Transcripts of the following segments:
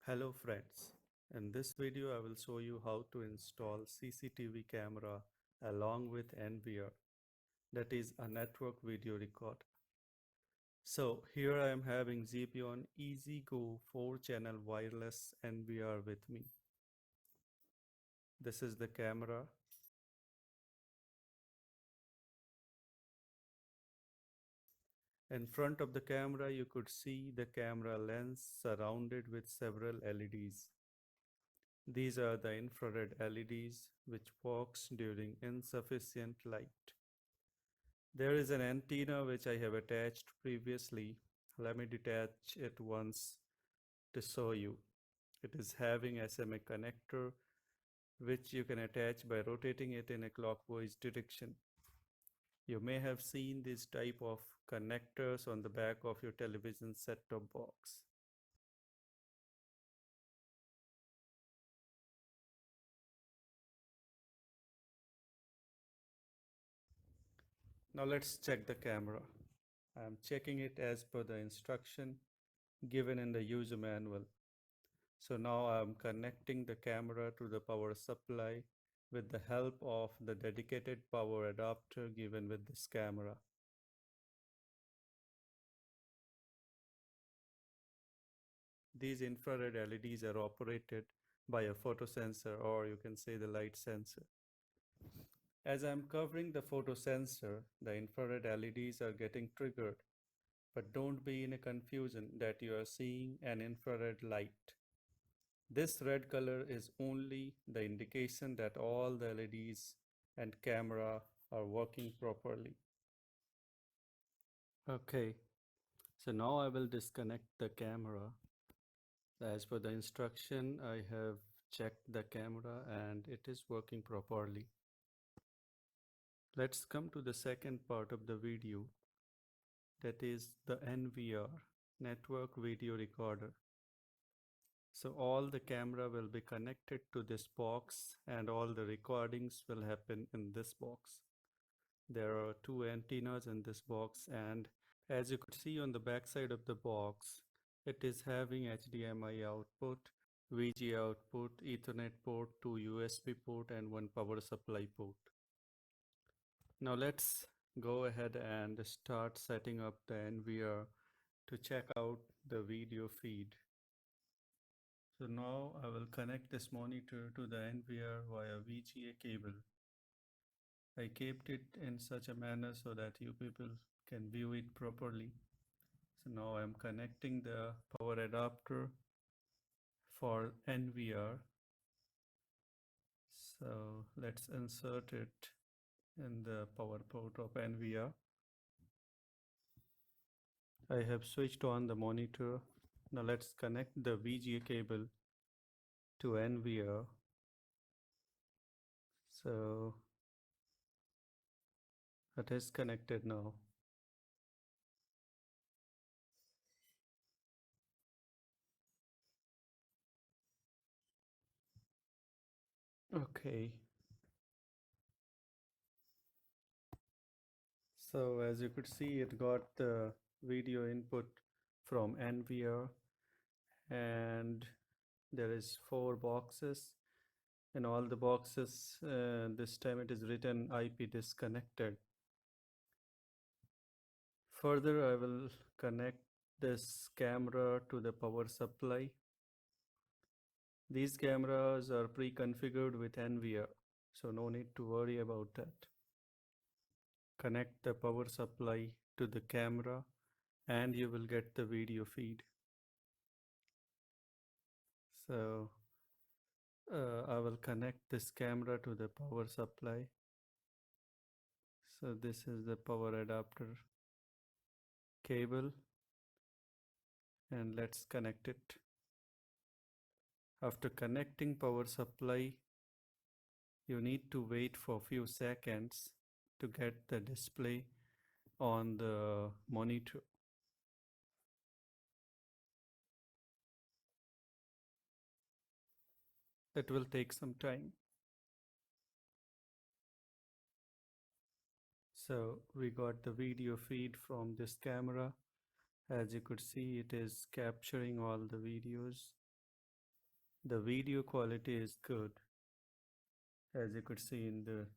Hello friends, in this video I will show you how to install CCTV camera along with NVR, that is a network video record. So here I am having Xepion EasyGo 4-channel wireless NVR with me. This is the camera. In front of the camera you could see the camera lens surrounded with several LEDs. These are the infrared LEDs which works during insufficient light. There is an antenna which I have attached previously. Let me detach it once to show you. It is having SMA connector which you can attach by rotating it in a clockwise direction. You may have seen this type of connectors on the back of your television set-top box. Now let's check the camera. I am checking it as per the instruction given in the user manual. So now I'm connecting the camera to the power supply with the help of the dedicated power adapter given with this camera. These infrared LEDs are operated by a photosensor, or you can say the light sensor. As I'm covering the photosensor, the infrared LEDs are getting triggered, but don't be in a confusion that you are seeing an infrared light. This red color is only the indication that all the LEDs and camera are working properly. Okay, so now I will disconnect the camera. As per the instruction, I have checked the camera and it is working properly. Let's come to the second part of the video, that is the NVR, Network Video Recorder. So all the camera will be connected to this box and all the recordings will happen in this box. There are two antennas in this box, and as you could see on the back side of the box, it is having HDMI output, VGA output, Ethernet port, two USB port and one power supply port. Now let's go ahead and start setting up the NVR to check out the video feed. So now I will connect this monitor to the NVR via VGA cable. I kept it in such a manner so that you people can view it properly. So now I'm connecting the power adapter for NVR. So let's insert it in the power port of NVR. I have switched on the monitor. Now let's connect the VGA cable to NVR. So it is connected now. Okay. So as you could see, it got the video input from NVR, and there is 4 boxes. In all the boxes, this time it is written IP disconnected. Further, I will connect this camera to the power supply. These cameras are pre-configured with NVR, so no need to worry about that. Connect the power supply to the camera and you will get the video feed. So I will connect this camera to the power supply. So this is the power adapter cable, and let's connect it. After connecting power supply, you need to wait for a few seconds to get the display on the monitor. It will take some time. So we got the video feed from this camera. As you could see, it is capturing all the videos. The video quality is good. As you could see in the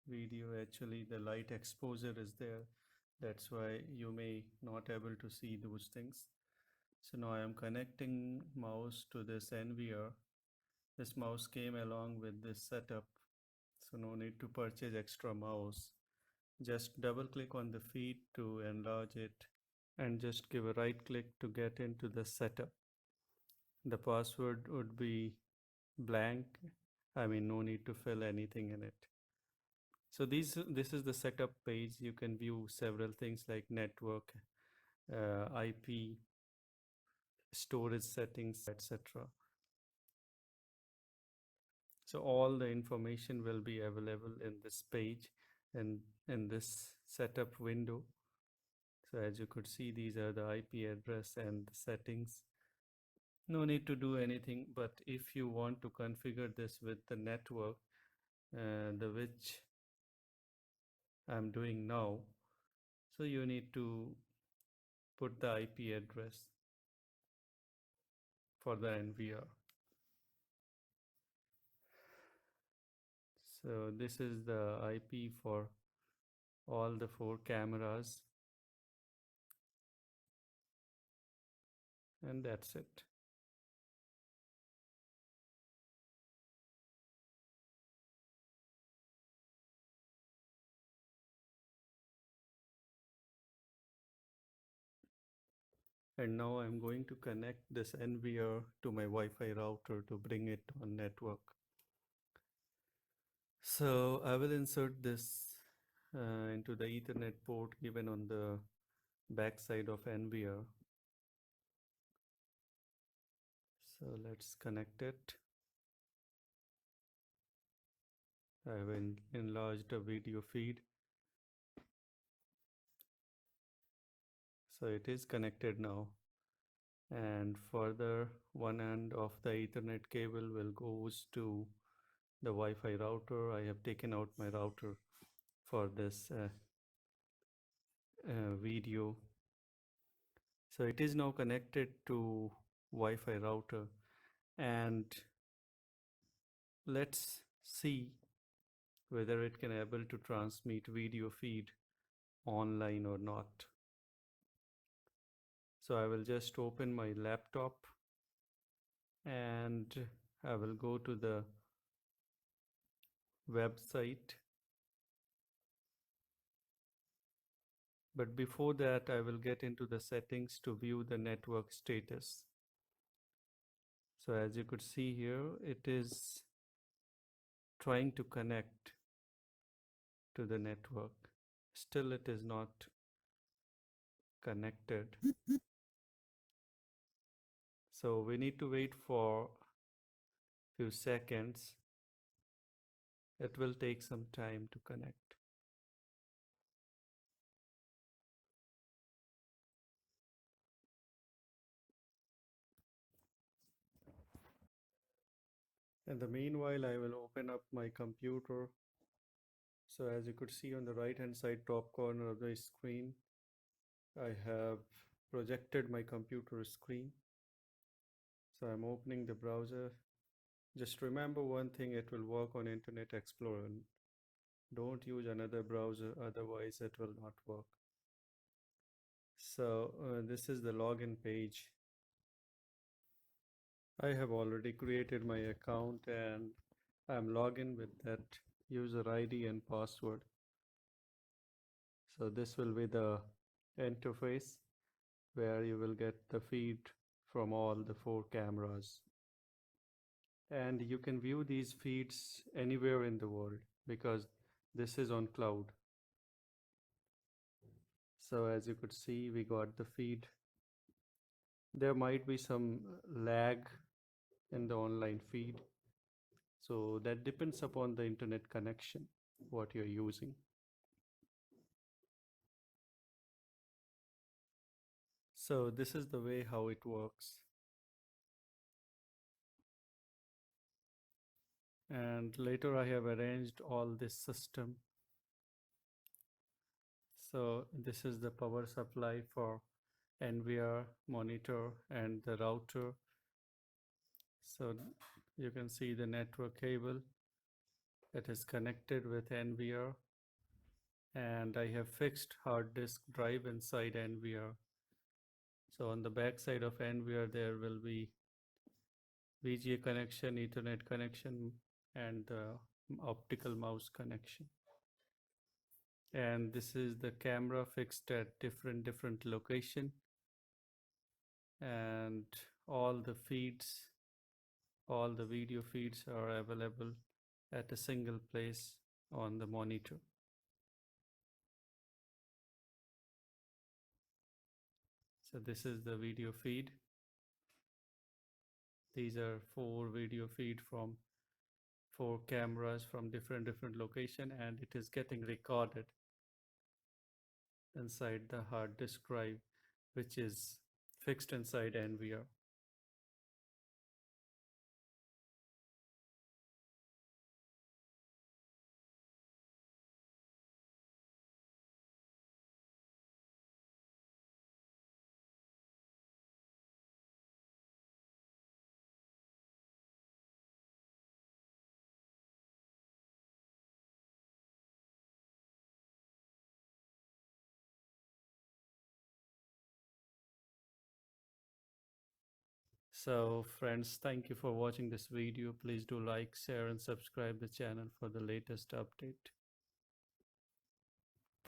video, actually the light exposure is there. That's why you may not able to see those things. So now I am connecting mouse to this NVR. This mouse came along with this setup, so no need to purchase extra mouse. Just double click on the feed to enlarge it and just give a right click to get into the setup. The password would be blank. I mean, no need to fill anything in it. So this is the setup page. You can view several things like network, IP, storage settings, etc. So all the information will be available in this page and in this setup window. So as you could see, these are the IP address and the settings. No need to do anything, but if you want to configure this with the network, the which I'm doing now, so you need to put the IP address for the NVR. So this is the IP for all the 4 cameras, and that's it. And now I'm going to connect this NVR to my Wi-Fi router to bring it on network. So I will insert this into the Ethernet port given on the back side of NVR. So let's connect it. I have enlarged a video feed. So it is connected now. And further, one end of the Ethernet cable will goes to the Wi-Fi router. I have taken out my router for this video. So it is now connected to Wi-Fi router, and let's see whether it can able to transmit video feed online or not. So I will just open my laptop and I will go to the website. But before that, I will get into the settings to view the network status. So as you could see here, it is trying to connect to the network. Still, it is not connected. So we need to wait for few seconds. It will take some time to connect. In the meanwhile, I will open up my computer. So as you could see on the right hand side top corner of the screen, I have projected my computer screen. So I'm opening the browser. Just remember one thing, it will work on Internet Explorer. Don't use another browser, otherwise it will not work. So this is the login page. I have already created my account and I'm logged in with that user ID and password. So this will be the interface where you will get the feed from all the 4 cameras. And you can view these feeds anywhere in the world because this is on cloud. So as you could see, we got the feed. There might be some lag in the online feed. So that depends upon the internet connection, what you're using. So this is the way how it works. And later I have arranged all this system. So this is the power supply for NVR monitor and the router. So you can see the network cable that is connected with NVR, and I have fixed hard disk drive inside NVR. So on the back side of NVR there will be VGA connection, Ethernet connection, and optical mouse connection. And this is the camera fixed at different location, and all the feeds, all the video feeds are available at a single place on the monitor. So this is the video feed. These are 4 video feed from 4 cameras from different location, and it is getting recorded inside the hard disk drive, which is fixed inside NVR. So friends, thank you for watching this video. Please do like, share and subscribe the channel for the latest update.